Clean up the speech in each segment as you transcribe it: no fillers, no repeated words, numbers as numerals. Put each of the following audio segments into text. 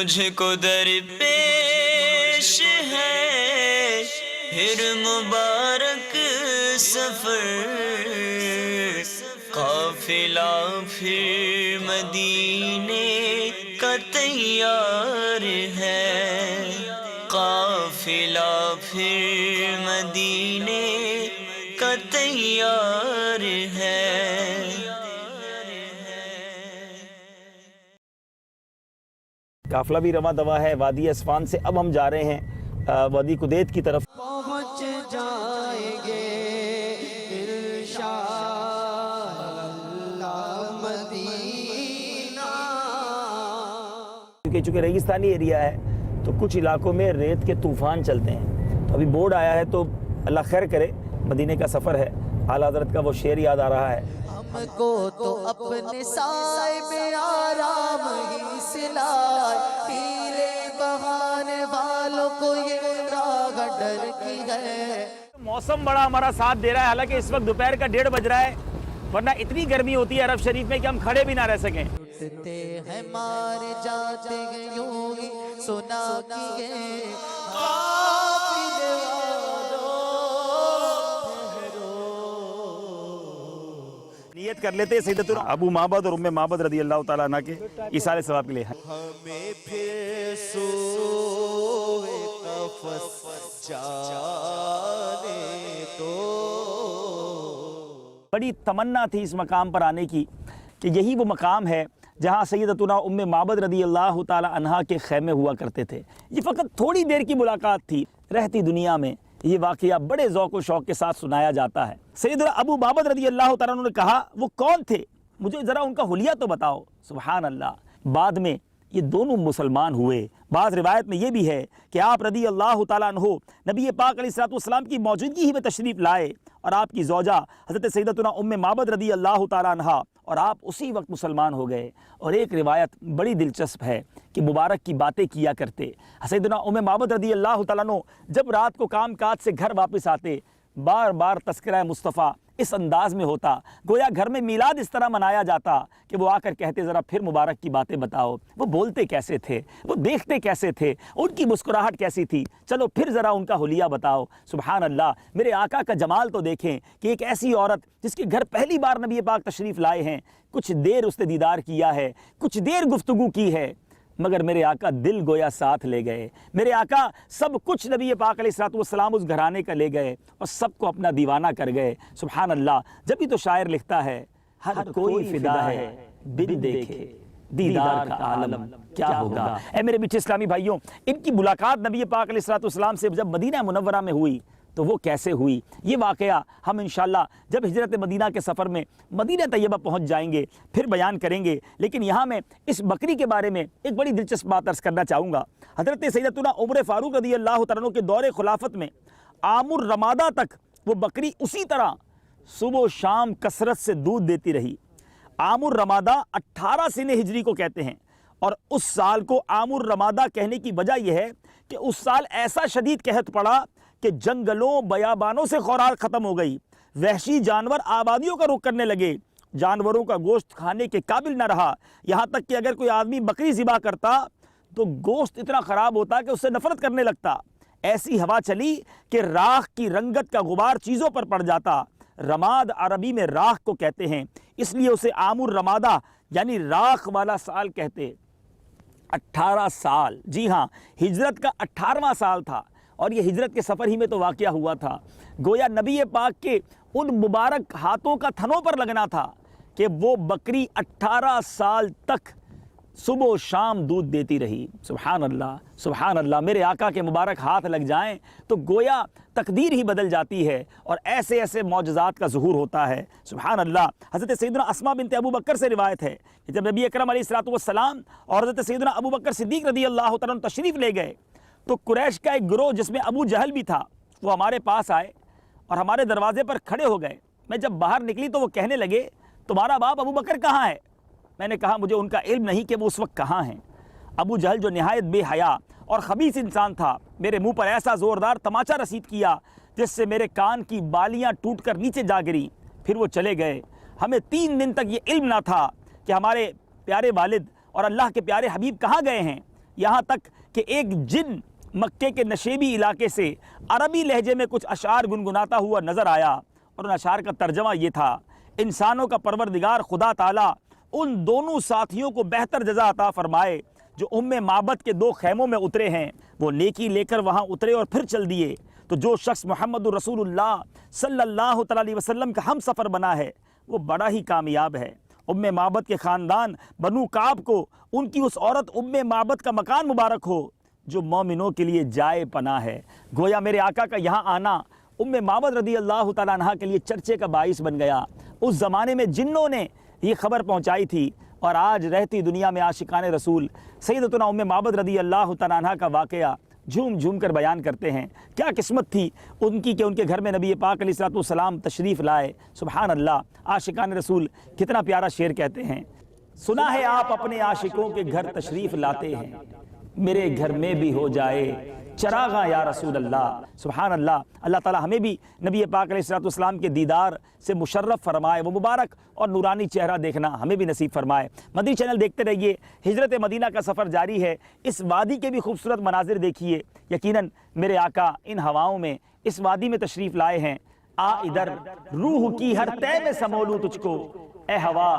مجھ کو درپیش ہے پھر مبارک سفر، قافلہ پھر مدینے کا تیار ہے، قافلہ پھر مدینے کا تیار ہے۔ قافلہ بھی رواں دوا ہے وادی اسفان سے۔ اب ہم جا رہے ہیں وادی قدید کی طرف۔ پہنچ جائیں گے انشاء اللہ مدینہ، کیونکہ چونکہ ریگستانی ایریا ہے تو کچھ علاقوں میں ریت کے طوفان چلتے ہیں، تو ابھی بورڈ آیا ہے تو اللہ خیر کرے، مدینے کا سفر ہے، اعلیٰ حضرت کا وہ شعر یاد آ رہا ہے۔ ہم کو تو اپنے سائے میں آرام ہی سلائے، ہیلے بہانے والوں کو یہ راہ ڈر کی ہے۔ موسم بڑا ہمارا ساتھ دے رہا ہے، حالانکہ اس وقت دوپہر کا 1:30 بج رہا ہے، ورنہ اتنی گرمی ہوتی ہے عرب شریف میں کہ ہم کھڑے بھی نہ رہ سکیں۔ اٹھتے ہیں مار جاتے ہیں یوں ہی سنا کیے، قافلے والوں نیت کر لیتے ہیں سیدتنا ابو معبد اور ام معبد رضی اللہ تعالیٰ عنہ کے ایصال ثواب کے لیے۔ ہمیں پھر سوئے قفس جانے دو۔ بڑی تمنا تھی اس مقام پر آنے کی کہ یہی وہ مقام ہے جہاں سیدتنا ام معبد رضی اللہ تعالی عنہا کے خیمے ہوا کرتے تھے۔ یہ فقط تھوڑی دیر کی ملاقات تھی، رہتی دنیا میں یہ واقعہ بڑے ذوق و شوق کے ساتھ سنایا جاتا ہے۔ سیدنا ابو معبد رضی اللہ تعالیٰ عنہ نے کہا وہ کون تھے، مجھے ذرا ان کا حلیہ تو بتاؤ۔ سبحان اللہ، بعد میں یہ دونوں مسلمان ہوئے۔ بعض روایت میں یہ بھی ہے کہ آپ رضی اللہ تعالیٰ عنہ نبی پاک علیہ السلام کی موجودگی ہی میں تشریف لائے، اور آپ کی زوجہ حضرت سیدتنا ام معبد رضی اللہ تعالیٰ عنہ اور آپ اسی وقت مسلمان ہو گئے۔ اور ایک روایت بڑی دلچسپ ہے کہ مبارک کی باتیں کیا کرتے۔ سیدنا ام معبد رضی اللہ تعالیٰ عنہ جب رات کو کام کاج سے گھر واپس آتے، بار بار تذکرہ مصطفیٰ اس انداز میں ہوتا، گویا گھر میں میلاد اس طرح منایا جاتا کہ وہ آ کر کہتے ذرا پھر مبارک کی باتیں بتاؤ، وہ بولتے کیسے تھے، وہ دیکھتے کیسے تھے، ان کی مسکراہٹ کیسی تھی، چلو پھر ذرا ان کا حلیہ بتاؤ۔ سبحان اللہ، میرے آقا کا جمال تو دیکھیں کہ ایک ایسی عورت جس کے گھر پہلی بار نبی پاک تشریف لائے ہیں، کچھ دیر اس نے دیدار کیا ہے، کچھ دیر گفتگو کی ہے، مگر میرے آقا دل گویا ساتھ لے گئے۔ میرے آقا سب کچھ نبی پاک علیہ السلام اس گھرانے کا لے گئے اور سب کو اپنا دیوانہ کر گئے۔ سبحان اللہ، جب ہی تو شاعر لکھتا ہے ہر کوئی فدا ہے بن دیکھے دیدار کا عالم کیا ہوگا۔ اے میرے میٹھے اسلامی بھائیوں، ان کی ملاقات نبی پاک علیہ السلام سے جب مدینہ منورہ میں ہوئی تو وہ کیسے ہوئی، یہ واقعہ ہم انشاءاللہ جب ہجرت مدینہ کے سفر میں مدینہ طیبہ پہنچ جائیں گے پھر بیان کریں گے۔ لیکن یہاں میں اس بکری کے بارے میں ایک بڑی دلچسپ بات عرض کرنا چاہوں گا۔ حضرت سیدتنا عمر فاروق رضی اللہ تعالیٰ عنہ کے دور خلافت میں عام الرمادہ تک وہ بکری اسی طرح صبح و شام کثرت سے دودھ دیتی رہی۔ عام الرمادہ 18 سنہ ہجری کو کہتے ہیں، اور اس سال کو عام الرمادہ کہنے کی وجہ یہ ہے کہ اس سال ایسا شدید قحط پڑا کہ جنگلوں بیابانوں سے خوراک ختم ہو گئی، وحشی جانور آبادیوں کا رخ کرنے لگے، جانوروں کا گوشت کھانے کے قابل نہ رہا، یہاں تک کہ اگر کوئی آدمی بکری ذبح کرتا تو گوشت اتنا خراب ہوتا کہ اس سے نفرت کرنے لگتا۔ ایسی ہوا چلی کہ راکھ کی رنگت کا غبار چیزوں پر پڑ جاتا۔ رماد عربی میں راکھ کو کہتے ہیں، اس لیے اسے عام الرمادہ یعنی راکھ والا سال کہتے۔ 18 سال، جی ہاں، ہجرت کا 18واں سال تھا، اور یہ ہجرت کے سفر ہی میں تو واقعہ ہوا تھا۔ گویا نبی پاک کے ان مبارک ہاتھوں کا تھنوں پر لگنا تھا کہ وہ بکری 18 سال تک صبح و شام دودھ دیتی رہی۔ سبحان اللہ، سبحان اللہ، میرے آقا کے مبارک ہاتھ لگ جائیں تو گویا تقدیر ہی بدل جاتی ہے اور ایسے ایسے معجزات کا ظہور ہوتا ہے۔ سبحان اللہ، حضرت سیدنا اسماء بنت ابو بکر سے روایت ہے کہ جب نبی اکرم علیہ السلام اور حضرت سیدنا ابو بکر صدیق رضی اللہ تعالیٰ عنہ تشریف لے گئے تو قریش کا ایک گروہ جس میں ابو جہل بھی تھا وہ ہمارے پاس آئے اور ہمارے دروازے پر کھڑے ہو گئے۔ میں جب باہر نکلی تو وہ کہنے لگے تمہارا باپ ابو بکر کہاں ہے؟ میں نے کہا مجھے ان کا علم نہیں کہ وہ اس وقت کہاں ہیں۔ ابو جہل جو نہایت بے حیا اور خبیث انسان تھا، میرے منہ پر ایسا زوردار تماچا رسید کیا جس سے میرے کان کی بالیاں ٹوٹ کر نیچے جا گریں۔ پھر وہ چلے گئے۔ ہمیں 3 دن تک یہ علم نہ تھا کہ ہمارے پیارے والد اور اللہ کے پیارے حبیب کہاں گئے ہیں۔ یہاں تک کہ ایک جن مکے کے نشیبی علاقے سے عربی لہجے میں کچھ اشعار گنگناتا ہوا نظر آیا، اور ان اشعار کا ترجمہ یہ تھا: انسانوں کا پروردگار خدا تعالیٰ ان دونوں ساتھیوں کو بہتر جزا عطا فرمائے جو معبد کے 2 خیموں میں اترے ہیں، وہ نیکی لے کر وہاں اترے اور پھر چل دیے، تو جو شخص محمد رسول اللہ صلی اللہ علیہ وسلم کا ہم سفر بنا ہے وہ بڑا ہی کامیاب ہے۔ معبد کے خاندان بنو کعب کو ان کی اس عورت معبد کا مکان مبارک ہو جو مومنوں کے لیے جائے پناہ ہے۔ گویا میرے آقا کا یہاں آنا معبد رضی اللہ تعالیٰ عنہ کے لیے چرچے کا باعث بن گیا۔ اس زمانے میں جنوں نے یہ خبر پہنچائی تھی، اور آج رہتی دنیا میں عاشقان رسول سیدتنا معبد رضی اللہ تعالیٰ عنہ کا واقعہ جھوم جھوم کر بیان کرتے ہیں۔ کیا قسمت تھی ان کی کہ ان کے گھر میں نبی پاک علیہ الصلوۃ والسلام تشریف لائے۔ سبحان اللہ، عاشقان رسول کتنا پیارا شعر کہتے ہیں: سنا ہے آپ اپنے عاشقوں کے گھر تشریف لاتے ہیں، میرے گھر میں بھی ہو جائے چراغاں یا رسول اللہ۔ سبحان اللہ، اللہ تعالیٰ ہمیں بھی نبی پاک علیہ الصلوۃ والسلام کے دیدار سے مشرف فرمائے، وہ مبارک اور نورانی چہرہ دیکھنا ہمیں بھی نصیب فرمائے۔ مدنی چینل دیکھتے رہیے، ہجرت مدینہ کا سفر جاری ہے۔ اس وادی کے بھی خوبصورت مناظر دیکھیے۔ یقیناً میرے آقا ان ہواؤں میں اس وادی میں تشریف لائے ہیں۔ آ ادھر روح کی ہر تہ میں سمولوں تجھ کو، اے ہوا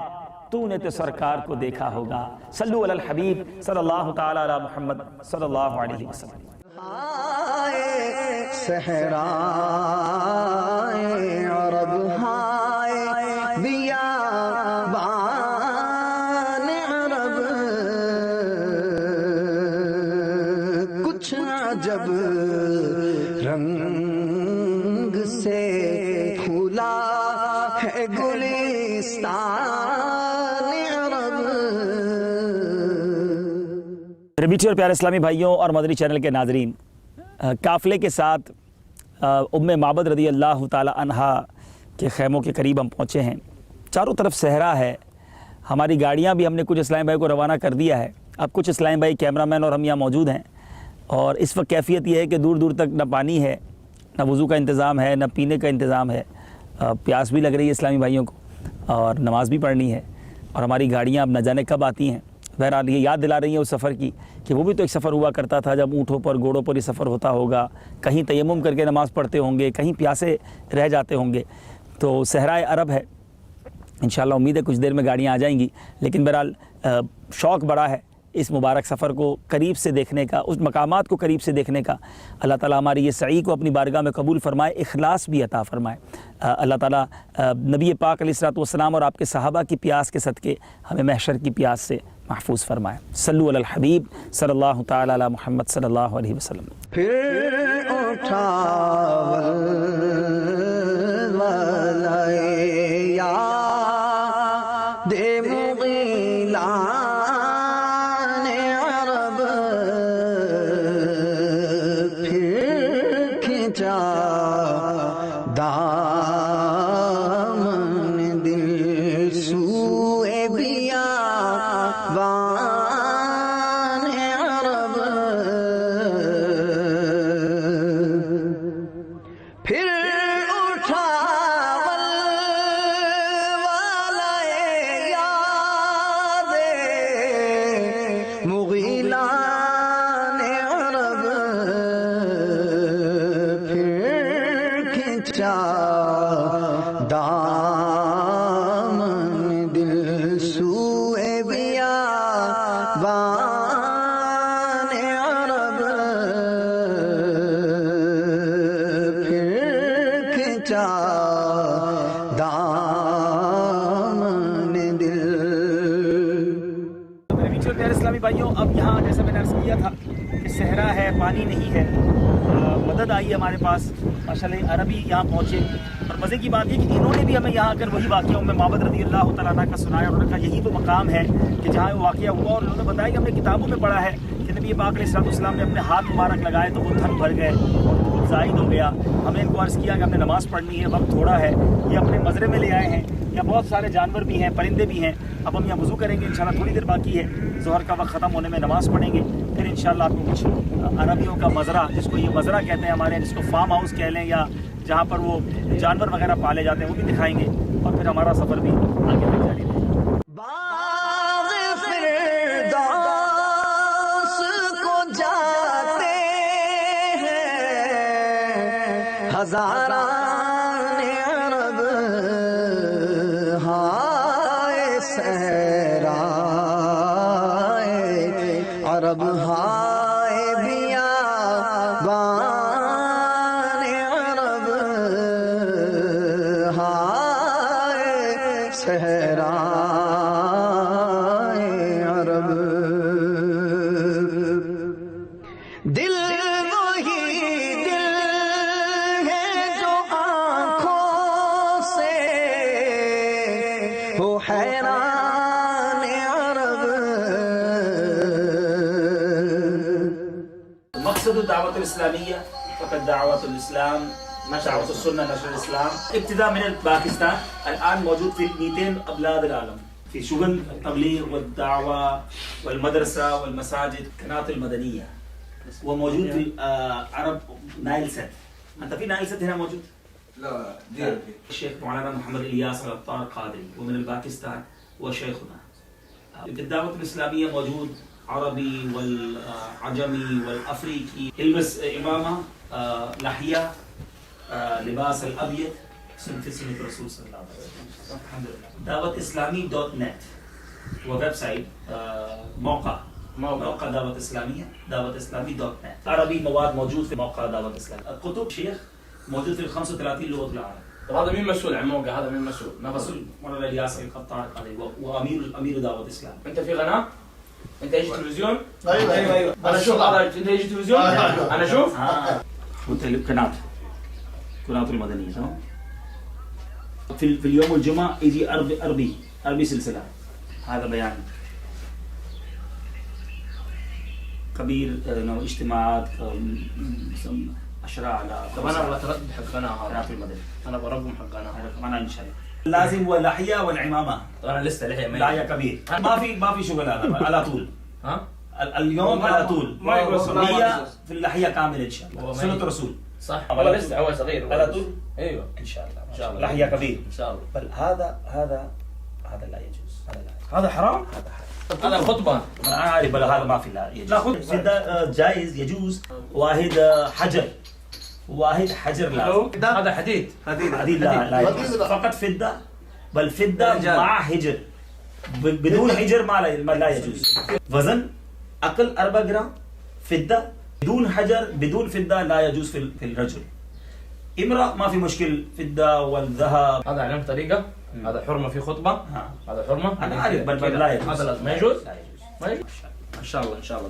تو نے تو سرکار کو دیکھا ہوگا۔ صلو علی الحبیب صلی اللہ تعالی علی محمد صلی اللہ علیہ وسلم۔ صحرائے عرب ہائے بیابان عرب، کچھ عجب رنگ سے پھولا ہے گلستان عرب۔ میرے میٹھے اور پیارے اسلامی بھائیوں اور مدنی چینل کے ناظرین، قافلے کے ساتھ معبد رضی اللہ تعالی عنہا کے خیموں کے قریب ہم پہنچے ہیں۔ چاروں طرف صحرا ہے۔ ہماری گاڑیاں بھی ہم نے کچھ اسلامی بھائی کو روانہ کر دیا ہے۔ اب کچھ اسلامی بھائی کیمرہ مین اور ہم یہاں موجود ہیں، اور اس وقت کیفیت یہ ہے کہ دور دور تک نہ پانی ہے، نہ وضو کا انتظام ہے، نہ پینے کا انتظام ہے۔ پیاس بھی لگ رہی ہے اسلامی بھائیوں کو، اور نماز بھی پڑھنی ہے، اور ہماری گاڑیاں اب نہ جانے کب آتی ہیں۔ بہرحال یہ یاد دلا رہی ہیں اس سفر کی کہ وہ بھی تو ایک سفر ہوا کرتا تھا جب اونٹوں پر گھوڑوں پر یہ سفر ہوتا ہوگا، کہیں تیمم کر کے نماز پڑھتے ہوں گے، کہیں پیاسے رہ جاتے ہوں گے۔ تو صحرائے عرب ہے، انشاءاللہ امید ہے کچھ دیر میں گاڑیاں آ جائیں گی، لیکن بہرحال شوق بڑا ہے اس مبارک سفر کو قریب سے دیکھنے کا، اس مقامات کو قریب سے دیکھنے کا۔ اللہ تعالیٰ ہماری یہ سعی کو اپنی بارگاہ میں قبول فرمائے، اخلاص بھی عطا فرمائے۔ اللہ تعالیٰ نبی پاک علیہ الصلوۃ والسلام اور آپ کے صحابہ کی پیاس کے صدقے ہمیں محشر کی پیاس سے محفوظ فرمائے۔ صلو علی الحبیب صلی اللہ تعالی علی محمد صلی اللہ علیہ وسلم۔ پھر اٹھا والائے یاد مغیلان عرب، پھر کھینچا دامن دل سوئے بیابان عرب، پھر اٹھا والائے یاد مغیلان عرب، پھر کھینچا دامن دل سوئے بیابان عرب، پھر کھینچا دامن دل۔ میرے میٹھے پیارے اسلامی بھائیوں، اب یہاں جیسا میں نے عرض کیا تھا کہ صحرا ہے، پانی نہیں ہے۔ مدد آئی ہمارے پاس، ماشاءاللہ عربی یہاں پہنچے، اور مزے کی بات یہ کہ انہوں نے بھی ہمیں یہاں آ کر وہی واقعہ معبد رضی اللہ تعالیٰ عنہ کا سنایا، اور انہوں نے کہا یہی تو مقام ہے کہ جہاں وہ واقعہ ہوا، اور انہوں نے بتایا کہ ہم نے کتابوں میں پڑھا ہے کہ نبی پاک علیہ الصلوۃ والسلام نے اپنے ہاتھ مبارک لگائے تو وہ تھن بھر گئے اور دودھ زائد ہو گیا۔ ہمیں ان کو عرض کیا کہ ہم نے نماز پڑھنی ہے، وقت تھوڑا ہے، یہ اپنے مزرے میں لے آئے ہیں، یا بہت سارے جانور بھی ہیں، پرندے بھی ہیں۔ اب ہم یہاں وضو کریں گے، انشاءاللہ تھوڑی دیر باقی ہے، ظہر کا وقت ختم ہونے میں نماز پڑھیں گے، پھر انشاءاللہ آپ کو کچھ عربیوں کا مزرعہ، جس کو یہ مزرعہ کہتے ہیں ہمارے، جس کو فارم ہاؤس کہہ لیں، یا جہاں پر وہ جانور وغیرہ پالے جاتے ہیں، وہ بھی دکھائیں گے، اور پھر ہمارا سفر بھی آگے تک جاری رہے گا۔ باغ فردوس ہزاران عرب ہائے صحرائے عرب ہائے بیابان عرب ہائے صحرائے عرب دل وہی دل ہے جو آنکھوں سے ہو حیران عرب مقصد الدعوة الإسلامية فقد دعوة الإسلام دعوة السنة نشر الإسلام ابتداء من باكستان الآن موجود في 200 بلاد العالم في شغل التبليغ والدعوة والمدرسة والمساجد القناة المدنية وموجود في عرب نايل سات. أنت في نايل سات هنا موجود؟ لا دير الشيخ مولانا محمد الإلياس العطار قادري ومن باكستان وشيخنا. في الدعوة الإسلامية موجود عربي والعجمي والأفريقي يلبس إمامة لحية لباس الأبيض في سنة الرسول صلى الله عليه وسلم. الحمد لله. دعوة إسلامي .net وويب سايت موقع دعوة إسلامية دعوة إسلامي .net. عربي مواد موجود في موقع دعوة إسلامية. الكتب شيخ موجود في 35 لغة في العالم. طب هذا مين مسؤول عن موقع؟ هذا مين مسؤول؟ ما مسؤول مولانا الياس القطار وأمير دعوة الإسلام. انت في قناه؟ انت يجي تلفزيون؟ ايوه انا اشوف هذا انت يجي تلفزيون؟ انا اشوف؟ قناة المدنية تمام. في اليوم الجمعة يجي أربي سلسلة. هذا بيان كبير اجتماعات أشراع على. طب انا ابغى اتردد حق قناه قناة هذا، المدنية. انا برقم حق قناه هذا كمان إن شاء الله. لازم واللحية والعمامة. انا لسه لحيه لحية كبير. ما في شغل هذا على طول. ها؟ اليوم على طول. ما يقصر. هي في اللحية كاملة إن شاء الله. سنة الرسول. صح هو لسه هو صغير على طول. ايوه إن شاء الله. ان شاء الله لحية كبير. ان شاء الله. بل هذا لا يجوز. هذا حرام؟ هذا خطبه انا عارف بل هذا ما في لا يجوز. لا جائز يجوز واحد حجر لا. هذا حديد حديد لا يجوز. فقط فضة بل فضة مع حجر بدون حجر ما لا يجوز. وزن أقل 4 جرام فضة بدون حجر بدون فضة لا يجوز في الرجل. امرأة ما في مشكل فضة والذهب. هذا علم طريقه، هذا حرمه في خطبه، هذا حرمه انا عارف بل لا يجوز. هذا لازم ما يجوز؟ لا يجوز. ما يجوز ان شاء الله ان شاء الله.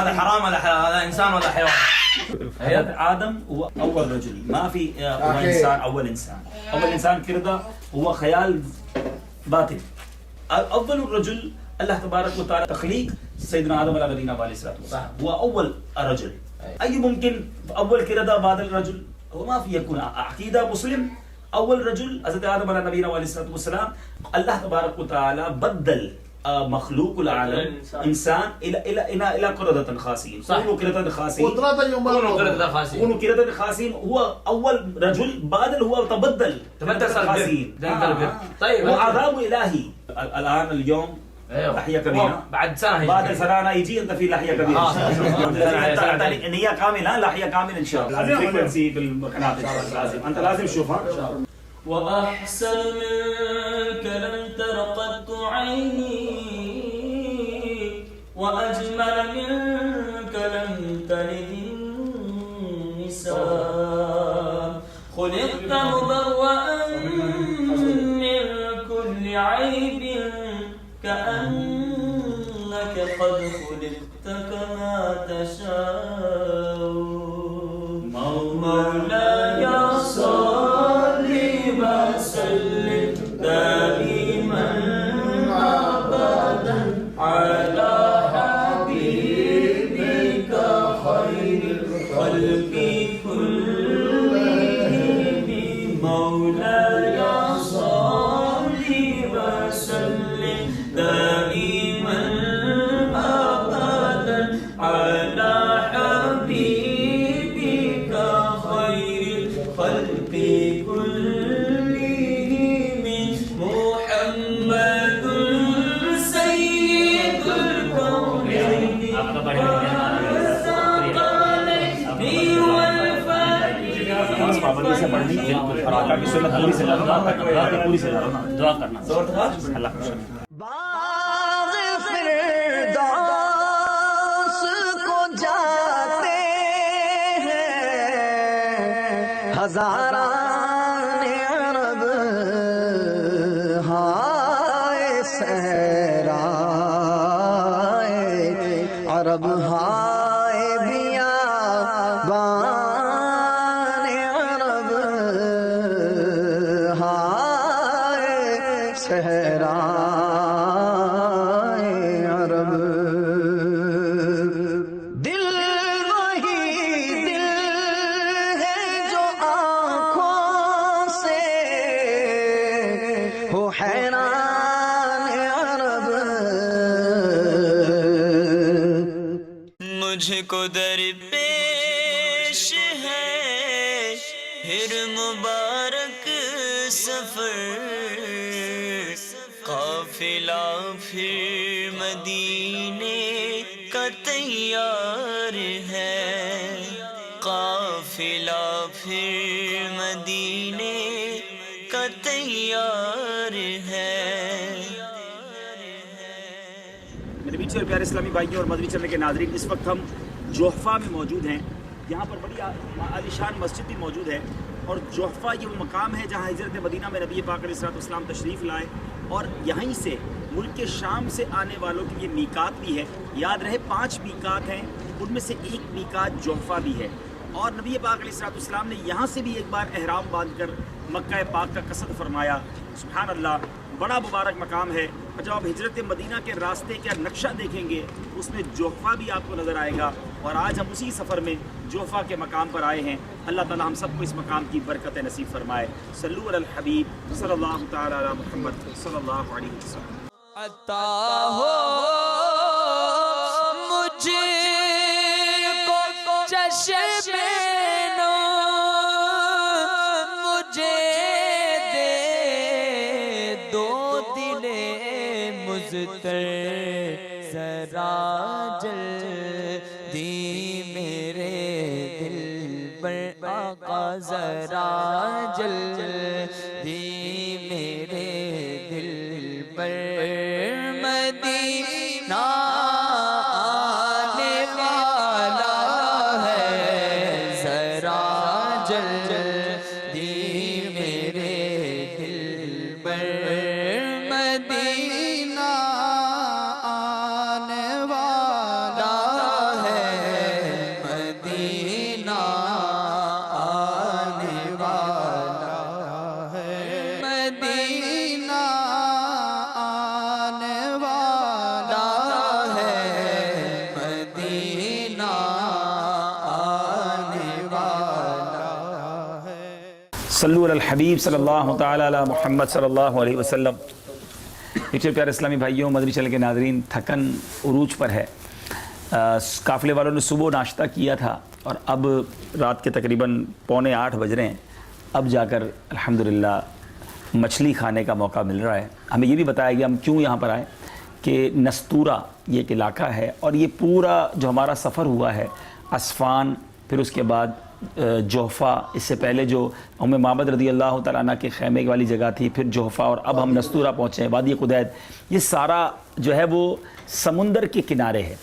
هذا حرام ولا حلال؟ هذا انسان ولا حيوان؟ آدم هو أول رجل ما في هو إنسان أول إنسان كردة هو خيال باطن. أول الرجل الله تبارك وتعالى تخليق سيدنا آدم على نبينا عليه الصلاة والسلام هو أول رجل. أي ممكن أول كردة بعد الرجل هو ما في يكون عقيدة مسلم. أول رجل حضرت آدم على نبينا عليه الصلاة والسلام الله تبارك وتعالى بدل مخلوق العالم انسان الى قردة خاسئين. كونوا قردة خاسئين كونوا قردة خاسئين. هو اول رجل بعد هو تبدل خاسئين. طيب هو عذاب الهي. الان اليوم لحية كبيرة بعد سنه بعد سنة يجي انت في لحية كبيرة. نية كاملة لحية كاملة ان شاء الله. لازم فريكونسي في القناة لازم انت لازم تشوفها. وأحسن منك لم تر قط عيني وأجمل منك لم تلد النساء خلقت مبرأ من كل عيب كأنك قد خلقت كما تشاء مولاي صل وسلم دائما أبدا على حبيبك خير الخلق كلهم مولاي صل وسلم دائما أبدا على حبيبك خير الخلق كلهم پابندی سے پڑھنی اور آقا کی سنت پوری سے کرنا، پوری سے کرنا، دعا کرنا اللہ خوش کرے۔ باغ فردوس کو جاتے ہیں ہزاران عرب، ہائے صحرائے عرب، ہائے بیابان عرب، ہائے صحرائے عرب۔ دل وہی دل ہے جو آنکھوں سے ہو حیران عرب، مجھ کو درپیش ہے پھر مبارک سفر، قافلہ پھر مدینے کا تیار ہے، قافلہ پھر مدینے کا تیار ہے۔ میرے بیچ اور پیارے اسلامی بھائیوں اور مدنی چینل کے ناظرین، اس وقت ہم جوحفہ میں موجود ہیں۔ یہاں پر بڑی عالیشان مسجد بھی موجود ہے، اور جوحفہ یہ وہ مقام ہے جہاں حضرت مدینہ میں نبی پاک علیہ الصلوۃ والسلام تشریف لائے، اور یہیں سے ملک کے شام سے آنے والوں کے لیے میقات بھی ہے۔ یاد رہے 5 میقات ہیں، ان میں سے ایک میقات جوحفہ بھی ہے، اور نبی پاک علیہ الصلوۃ والسلام نے یہاں سے بھی ایک بار احرام باندھ کر مکہ پاک کا قصد فرمایا۔ سبحان اللہ، بڑا مبارک مقام ہے۔ اور جب آپ ہجرت مدینہ کے راستے کا نقشہ دیکھیں گے، اس میں جوحفہ بھی آپ کو نظر آئے گا، اور آج ہم اسی سفر میں جوحفہ کے مقام پر آئے ہیں۔ اللہ تعالی ہم سب کو اس مقام کی برکت نصیب فرمائے۔ صلو علی الحبیب صلی اللہ تعالی علی محمد صلی اللہ علیہ وسلم۔ عطا ہو مجھے کو چشم نور، مجھے دے دو دل مضطر، ذرا جلدی میرے دل پر آقا، ذرا جلدی میرے دل پر، مدینہ آنے والا ہے، ذرا جلدی میرے دل پر، مدینہ آنے والا ہے، مدینہ آنے والا ہے، مدینہ آنے والا ہے، مدینہ آنے والا ہے۔ صلو علی الحبیب صلی اللہ تعالی علی محمد صلی اللہ علیہ وسلم۔ پچھلے پیارے اسلامی بھائیوں، مدنی چینل کے ناظرین، تھکن عروج پر ہے۔ قافلے والوں نے صبح ناشتہ کیا تھا، اور اب رات کے تقریباً 7:45 بج رہے ہیں، اب جا کر الحمدللہ مچھلی کھانے کا موقع مل رہا ہے۔ ہمیں یہ بھی بتایا گیا ہم کیوں یہاں پر آئے، کہ نستورہ یہ ایک علاقہ ہے، اور یہ پورا جو ہمارا سفر ہوا ہے، اسفان، پھر اس کے بعد جوحفہ، اس سے پہلے جو ام معبد رضی اللہ تعالیٰ عنہ کے خیمے والی جگہ تھی، پھر جوحفہ، اور اب ہم نستورہ پہنچے ہیں، وادی قدید، یہ سارا جو ہے وہ سمندر کے کنارے ہے۔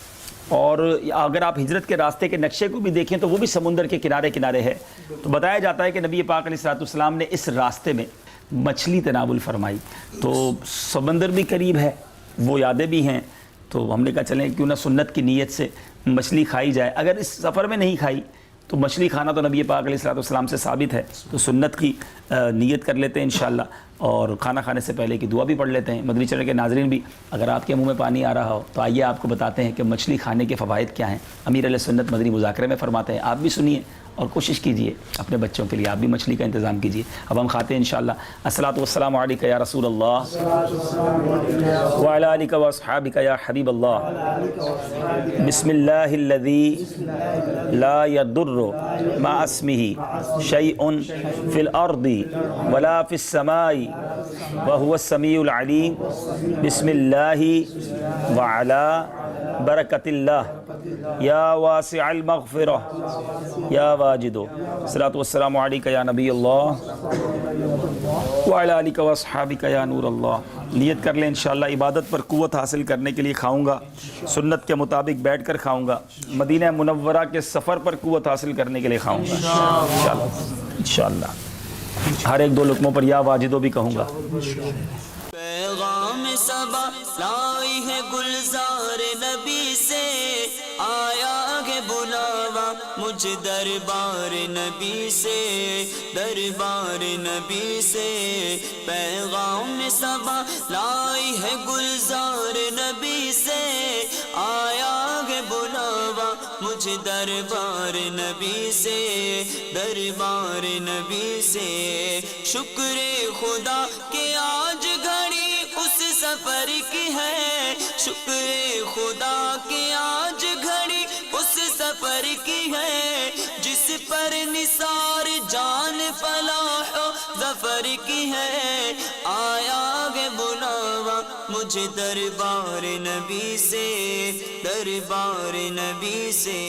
اور اگر آپ ہجرت کے راستے کے نقشے کو بھی دیکھیں تو وہ بھی سمندر کے کنارے کنارے ہے۔ تو بتایا جاتا ہے کہ نبی پاک علیہ الصلوۃ والسلام نے اس راستے میں مچھلی تناول فرمائی، تو سمندر بھی قریب ہے، وہ یادیں بھی ہیں، تو ہم نے کہا چلیں کیوں نہ سنت کی نیت سے مچھلی کھائی جائے۔ اگر اس سفر میں نہیں کھائی تو مچھلی کھانا تو نبی پاک علیہ الصلوۃ والسلام سے ثابت ہے، تو سنت کی نیت کر لیتے ہیں انشاءاللہ، اور کھانا کھانے سے پہلے کی دعا بھی پڑھ لیتے ہیں۔ مدنی چینل کے ناظرین بھی اگر آپ کے منہ میں پانی آ رہا ہو تو آئیے آپ کو بتاتے ہیں کہ مچھلی کھانے کے فوائد کیا ہیں۔ امیر علیہ سنت مدنی مذاکرے میں فرماتے ہیں، آپ بھی سنیے اور کوشش کیجئے اپنے بچوں کے لیے آپ بھی مچھلی کا انتظام کیجئے۔ اب ہم کھاتے ہیں انشاءاللہ۔ الصلاۃ والسلام علیک یا رسول اللہ وعلی آلک و اصحابک یا حبیب اللہ۔ بسم اللہ الذی لا یضر مع اسمہ شیء فی الارض ولا فی السماء وهو السمیع العلیم۔ بسم اللہ وعلی برکت اللہ۔ یا واسع المغفرہ یا واجد الصلاۃ والسلام علیک یا نبی اللہ وعلی آلک واصحابک یا نور اللہ۔ نیت کر لیں انشاءاللہ عبادت پر قوت حاصل کرنے کے لیے کھاؤں گا، سنت کے مطابق بیٹھ کر کھاؤں گا، مدینہ منورہ کے سفر پر قوت حاصل کرنے کے لیے کھاؤں گا انشاءاللہ۔ ہر ایک 2 لقموں پر یا واجدو بھی کہوں گا۔ پیغام صبا لائی ہے گلزار نبی سے، آیا ہے بلاوا مجھ دربار نبی سے، دربار نبی سے۔ پیغام صبا لائی ہے گلزار نبی سے، آیا ہے بلاوا مجھ دربار نبی سے، دربار نبی سے۔ شکر خدا کہ آج گھڑی اس سفر کی ہے، شکر خدا کہ آج گھڑی اس سفر کی ہے، جس پر نثار جان فلاح و ظفر کی ہے۔ آیا گے بلاوا مجھ دربار نبی سے، دربار نبی سے۔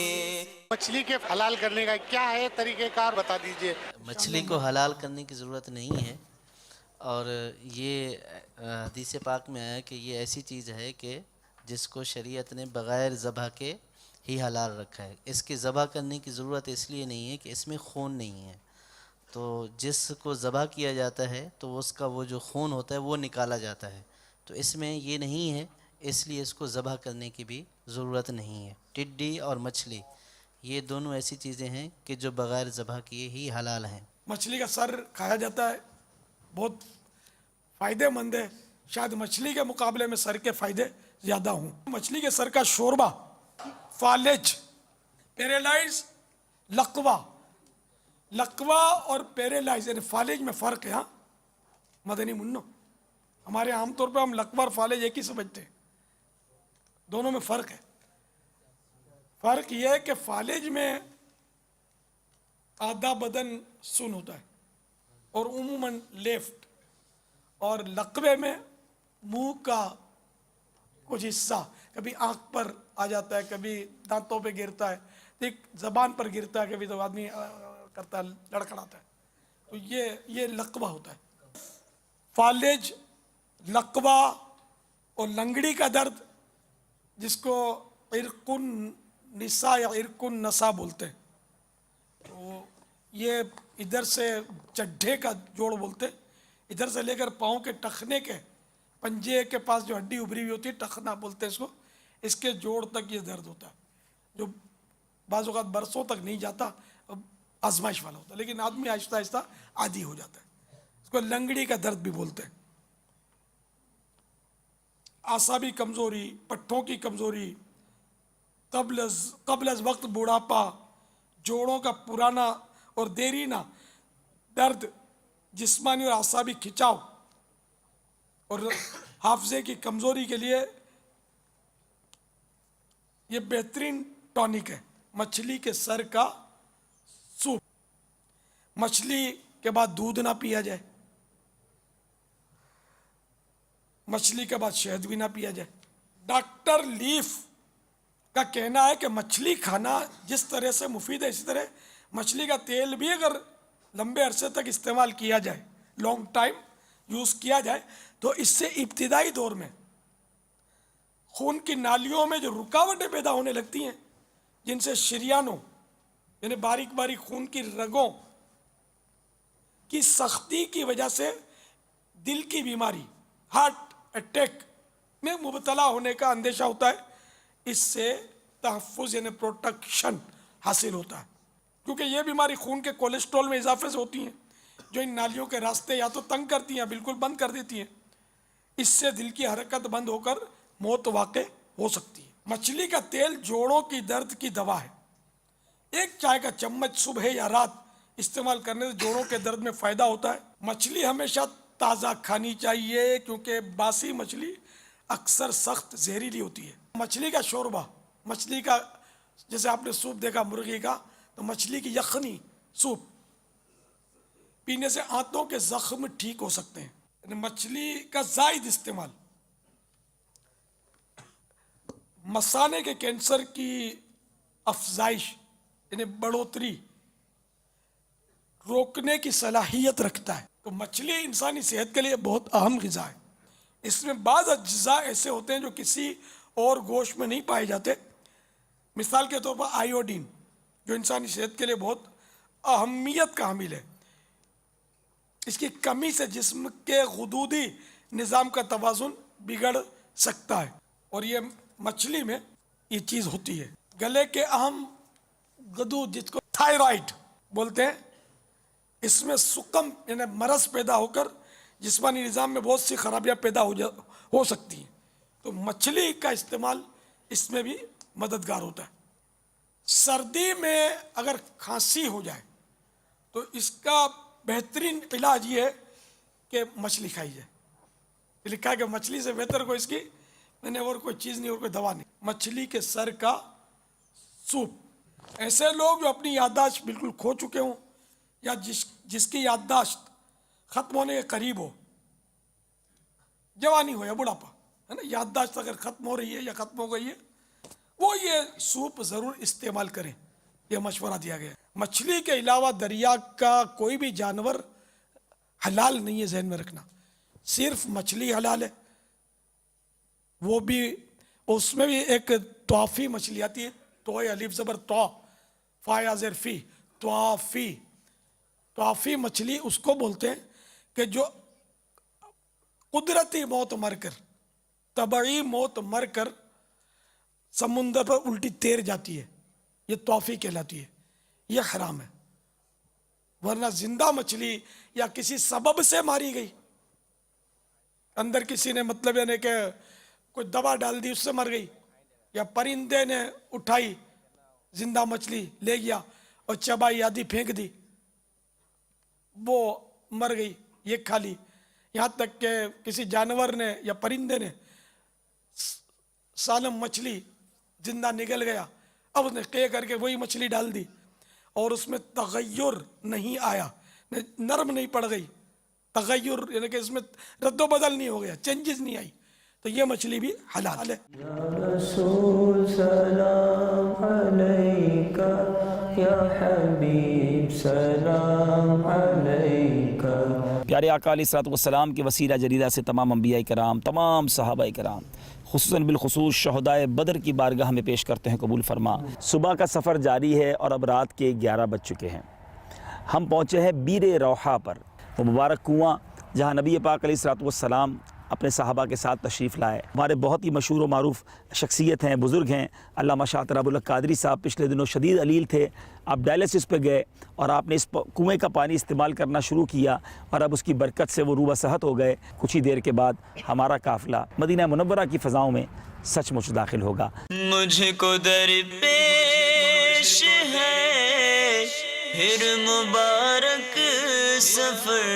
مچھلی کے حلال کرنے کا کیا ہے طریقہ کار بتا دیجئے۔ مچھلی کو حلال کرنے کی ضرورت نہیں ہے، اور یہ حدیث پاک میں ہے کہ یہ ایسی چیز ہے کہ جس کو شریعت نے بغیر ذبح کے ہی حلال رکھا ہے۔ اس کے ذبح کرنے کی ضرورت اس لیے نہیں ہے کہ اس میں خون نہیں ہے، تو جس کو ذبح کیا جاتا ہے تو اس کا وہ جو خون ہوتا ہے وہ نکالا جاتا ہے، تو اس میں یہ نہیں ہے، اس لیے اس کو ذبح کرنے کی بھی ضرورت نہیں ہے۔ ٹڈی اور مچھلی یہ دونوں ایسی چیزیں ہیں کہ جو بغیر ذبح کیے ہی حلال ہیں۔ مچھلی کا سر کھایا جاتا ہے، بہت فائدہ مند ہے، شاید مچھلی کے مقابلے میں سر کے فائدے زیادہ ہوں۔ مچھلی کے سر کا شوربہ، فالج، پیرالائز، لقوہ۔ لقوہ اور پیرالائز یعنی فالج میں فرق ہے۔ ہاں مدنی منو، ہمارے عام طور پہ ہم لقوہ اور فالج ایک ہی سمجھتے ہیں، دونوں میں فرق ہے۔ فرق یہ ہے کہ فالج میں آدھا بدن سن ہوتا ہے اور عموماً لیفٹ، اور لقوے میں منہ کا کچھ حصہ کبھی آنکھ پر آ جاتا ہے، کبھی دانتوں پہ گرتا ہے، ایک زبان پر گرتا ہے، کبھی تو آدمی کرتا ہے لڑکھڑاتا ہے، تو یہ لقوہ ہوتا ہے۔ فالج، لقوہ اور لنگڑی کا درد، جس کو عرق النساء یا عرق النساء بولتے ہیں، تو یہ ادھر سے چڈھے کا جوڑ بولتے ہیں، ادھر سے لے کر پاؤں کے ٹخنے کے پنجے کے پاس جو ہڈی ابری ہوئی ہوتی ہے، ٹخنا بولتے ہیں اس کو، اس کے جوڑ تک یہ درد ہوتا ہے، جو بعض اوقات برسوں تک نہیں جاتا، آزمائش والا ہوتا ہے، لیکن آدمی آہستہ آہستہ عادی ہو جاتا ہے۔ اس کو لنگڑی کا درد بھی بولتے ہیں۔ اعصابی کمزوری، پٹھوں کی کمزوری، قبل از وقت بڑھاپا، جوڑوں کا پرانا اور دیرینہ درد، جسمانی اور اعصابی کھچاؤ اور حافظے کی کمزوری کے لیے یہ بہترین ٹونک ہے، مچھلی کے سر کا سوپ۔ مچھلی کے بعد دودھ نہ پیا جائے، مچھلی کے بعد شہد بھی نہ پیا جائے۔ ڈاکٹر لیف کا کہنا ہے کہ مچھلی کھانا جس طرح سے مفید ہے، اسی طرح مچھلی کا تیل بھی اگر لمبے عرصے تک استعمال کیا جائے، لانگ ٹائم یوز کیا جائے، تو اس سے ابتدائی دور میں خون کی نالیوں میں جو رکاوٹیں پیدا ہونے لگتی ہیں، جن سے شریانوں یعنی باریک باریک خون کی رگوں کی سختی کی وجہ سے دل کی بیماری، ہارٹ اٹیک میں مبتلا ہونے کا اندیشہ ہوتا ہے، اس سے تحفظ یعنی پروٹیکشن حاصل ہوتا ہے، کیونکہ یہ بیماری خون کے کولیسٹرول میں اضافے سے ہوتی ہیں، جو ان نالیوں کے راستے یا تو تنگ کرتی ہیں یا بالکل بند کر دیتی ہیں، اس سے دل کی حرکت بند ہو کر موت واقع ہو سکتی ہے۔ مچھلی کا تیل جوڑوں کی درد کی دوا ہے، ایک چائے کا چمچ صبح یا رات استعمال کرنے سے جوڑوں کے درد میں فائدہ ہوتا ہے۔ مچھلی ہمیشہ تازہ کھانی چاہیے، کیونکہ باسی مچھلی اکثر سخت زہریلی ہوتی ہے۔ مچھلی کا شوربہ، مچھلی کا جیسے آپ نے سوپ دیکھا مرغی کا، تو مچھلی کی یخنی سوپ پینے سے آنتوں کے زخم ٹھیک ہو سکتے ہیں۔ یعنی مچھلی کا زائد استعمال مثانے کے کینسر کی افزائش یعنی بڑھوتری روکنے کی صلاحیت رکھتا ہے. تو مچھلی انسانی صحت کے لیے بہت اہم غذا ہے. اس میں بعض اجزاء ایسے ہوتے ہیں جو کسی اور گوشت میں نہیں پائے جاتے. مثال کے طور پر آئیوڈین جو انسانی صحت کے لیے بہت اہمیت کا حامل ہے. اس کی کمی سے جسم کے غدودی نظام کا توازن بگڑ سکتا ہے اور یہ مچھلی میں یہ چیز ہوتی ہے. گلے کے اہم غدود جس کو تھائرائڈ بولتے ہیں، اس میں سکم یعنی مرض پیدا ہو کر جسمانی نظام میں بہت سی خرابیاں پیدا ہو سکتی ہیں. تو مچھلی کا استعمال اس میں بھی مددگار ہوتا ہے. سردی میں اگر کھانسی ہو جائے تو اس کا بہترین علاج یہ ہے کہ مچھلی کھائی جائے. لکھا ہے کہ مچھلی سے بہتر کوئی اس کی میں نے اور کوئی چیز نہیں اور کوئی دوا نہیں. مچھلی کے سر کا سوپ. ایسے لوگ جو اپنی یادداشت بالکل کھو چکے ہوں یا جس کی یادداشت ختم ہونے کے قریب ہو، جوانی ہو یا بڑھاپا ہے نا، یادداشت اگر ختم ہو رہی ہے یا ختم ہو گئی ہے، وہ یہ سوپ ضرور استعمال کریں. یہ مشورہ دیا گیا ہے. مچھلی کے علاوہ دریا کا کوئی بھی جانور حلال نہیں ہے، ذہن میں رکھنا. صرف مچھلی حلال ہے. وہ بھی اس میں بھی ایک طوافی مچھلی آتی ہے، تو الف زبر تو فا یا زیر فی، طوافی. طوافی مچھلی اس کو بولتے ہیں کہ جو قدرتی موت مر کر، طبعی موت مر کر سمندر پر الٹی تیر جاتی ہے، یہ طوافی کہلاتی ہے. یہ حرام ہے. ورنہ زندہ مچھلی یا کسی سبب سے ماری گئی، اندر کسی نے مطلب یعنی کہ کوئی دوا ڈال دی اس سے مر گئی، یا پرندے نے اٹھائی زندہ مچھلی لے گیا اور چبائی آدھی پھینک دی، وہ مر گئی، یہ کھا لی. یہاں تک کہ کسی جانور نے یا پرندے نے سالم مچھلی زندہ نکل گیا، اب اس نے قے کر کے وہی مچھلی ڈال دی اور اس میں تغیر نہیں آیا، نرم نہیں پڑ گئی. تغیر یعنی کہ اس میں رد و بدل نہیں ہو گیا، چینجز نہیں آئی، تو یہ مچھلی بھی حلال ہے. یا رسول سلام علیکہ، یا حبیب سلام علیکہ. پیارے آقا علیہ الصلوۃ والسلام کے وسیلہ جریدہ سے تمام انبیاء کرام، تمام صحابہ کرام، خصوصاً بالخصوص شہدائے بدر کی بارگاہ میں پیش کرتے ہیں، قبول فرما. صبح کا سفر جاری ہے اور اب رات کے 11 بج چکے ہیں. ہم پہنچے ہیں بیر روحا پر، وہ مبارک کنواں جہاں نبی پاک علیہ الصلوۃ والسلام اپنے صحابہ کے ساتھ تشریف لائے. ہمارے بہت ہی مشہور و معروف شخصیت ہیں، بزرگ ہیں، علامہ شاہ تراب اللہ قادری صاحب پچھلے دنوں شدید علیل تھے. آپ ڈائلسس پہ گئے اور آپ نے اس کنویں کا پانی استعمال کرنا شروع کیا اور اب اس کی برکت سے وہ روبہ صحت ہو گئے. کچھ ہی دیر کے بعد ہمارا قافلہ مدینہ منورہ کی فضاؤں میں سچ مچ داخل ہوگا. مجھ کو درپیش ہے پھر مبارک سفر،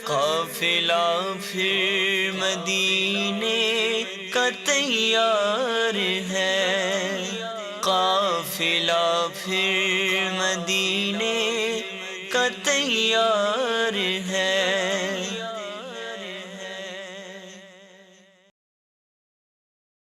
قافلہ پھر مدینے کا تیار ہے، قافلہ پھر مدینے کا تیار